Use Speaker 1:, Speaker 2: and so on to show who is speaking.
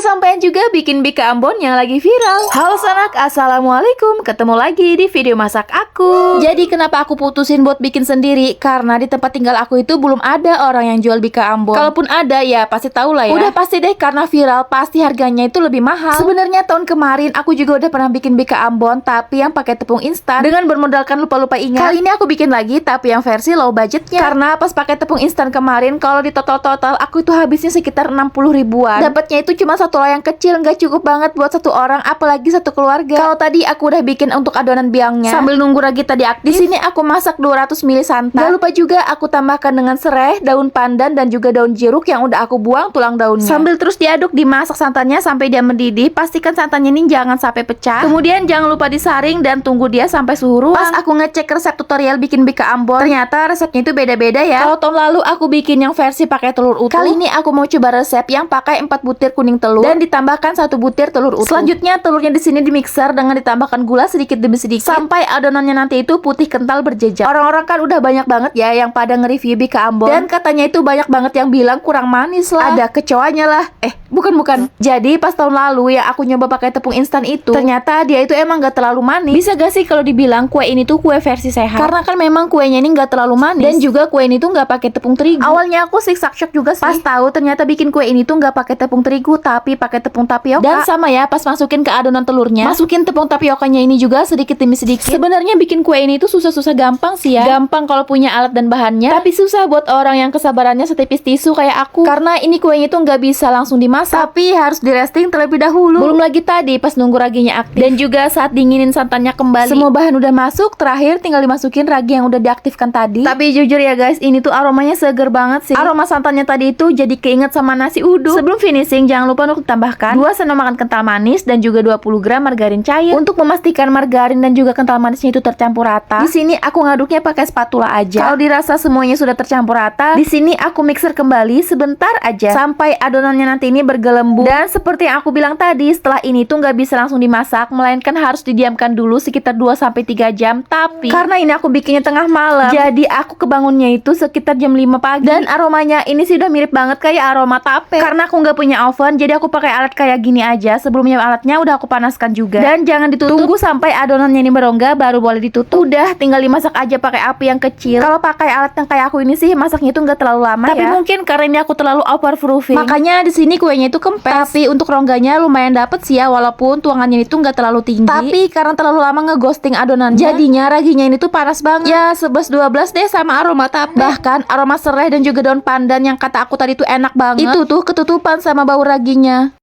Speaker 1: kesampaian juga bikin bika Ambon yang lagi viral. Halo sanak, assalamualaikum. Ketemu lagi di video masak aku. Jadi kenapa aku putusin buat bikin sendiri? Karena di tempat tinggal aku itu belum ada orang yang jual bika Ambon. Kalaupun ada ya pasti tahu lah ya. Udah pasti deh, karena viral pasti harganya itu lebih mahal. Sebenarnya tahun kemarin aku juga udah pernah bikin bika Ambon, tapi yang pakai tepung instan dengan bermodalkan lupa-lupa ingat. Kali ini aku bikin lagi tapi yang versi low budgetnya. Karena pas pakai tepung instan kemarin, kalau di total aku itu habisnya sekitar 60 ribuan. Dapatnya itu cuma satu loyang kecil, nggak cukup banget buat satu orang, apalagi satu keluarga. Kalau tadi aku udah bikin untuk adonan biangnya sambil nunggu ragi tadi aktif. Di sini aku masak 200 ml santan. Gak lupa juga aku tambahkan dengan serai, daun pandan dan juga daun jeruk yang udah aku buang tulang daunnya. Sambil terus diaduk, dimasak santannya sampai dia mendidih. Pastikan santannya ini jangan sampai pecah. Kemudian jangan lupa disaring dan tunggu dia sampai suhu ruang. Pas aku ngecek resep tutorial bikin bika Ambon, ternyata resepnya itu beda-beda ya. Kalau tahun lalu aku bikin yang versi pakai telur utuh, kali ini aku mau coba resep yang pakai 4 butir kuning telur dan ditambahkan 1 butir telur utuh. Selanjutnya telurnya di sini dimixer dengan ditambahkan gula sedikit demi sedikit sampai adonannya nanti itu putih kental berjejak. Orang-orang kan udah banyak banget ya yang pada nge-review bika Ambon dan katanya itu banyak banget yang bilang kurang manis lah, ada kecoanya lah. Bukan. Jadi pas tahun lalu ya aku nyoba pakai tepung instan itu, ternyata dia itu emang gak terlalu manis. Bisa gak sih kalau dibilang kue ini tuh kue versi sehat? Karena kan memang kuenya ini gak terlalu manis dan juga kue ini tuh gak pakai tepung terigu. Awalnya aku siksak shock juga sih pas tahu ternyata bikin kue ini tuh gak pakai tepung terigu tapi pakai tepung tapioka. Dan sama ya, pas masukin ke adonan telurnya, masukin tepung tapiokanya ini juga sedikit demi sedikit. Sebenarnya bikin kue ini tuh susah-susah gampang sih ya. Gampang kalau punya alat dan bahannya, tapi susah buat orang yang kesabarannya setipis tisu kayak aku. Karena ini kuenya tuh nggak bisa langsung dimasak, tapi harus di resting terlebih dahulu. Belum lagi tadi pas nunggu raginya aktif dan juga saat dinginin santannya kembali. Semua bahan udah masuk, terakhir tinggal dimasukin ragi yang udah diaktifkan tadi. Tapi jujur ya guys, ini tuh aromanya seger banget sih. Aroma santannya tadi itu jadi keinget sama nasi uduk. Sebelum finishing jangan lupa untuk ditambahkan 2 sendok makan kental manis dan juga 20 gram margarin cair untuk memastikan margarin dan juga kental manisnya itu tercampur rata. Di sini aku ngaduknya pakai spatula aja. Kalau dirasa semuanya sudah tercampur rata, di sini aku mixer kembali sebentar aja sampai adonannya nanti ini bergelembung. Dan seperti yang aku bilang tadi, setelah ini tuh nggak bisa langsung dimasak, melainkan harus didiamkan dulu sekitar 2-3 jam. Tapi karena ini aku bikinnya tengah malam, jadi aku kebangunnya itu sekitar jam 5 pagi. Dan aromanya ini sih udah mirip banget kayak aroma tape. Karena aku nggak punya oven, jadi aku pakai alat kayak gini aja. Sebelumnya alatnya udah aku panaskan juga. Dan jangan ditutup, tunggu sampai adonannya ini berongga baru boleh ditutup. Udah tinggal dimasak aja pakai api yang kecil. Kalau pakai alat yang kayak aku ini sih masaknya itu nggak terlalu lama. Tapi mungkin karena ini aku terlalu overproofing, makanya di sini kuenya itu kempes. Tapi untuk rongganya lumayan dapet sih ya, walaupun tuangannya itu nggak terlalu tinggi. Tapi karena terlalu lama ngeghosting adonannya, jadinya raginya ini tuh panas banget. Ya 11-12 deh sama aroma tape. Bahkan aroma serai dan juga daun pandan yang kata aku tadi tuh enak banget, itu tuh ketutupan sama bau raginya.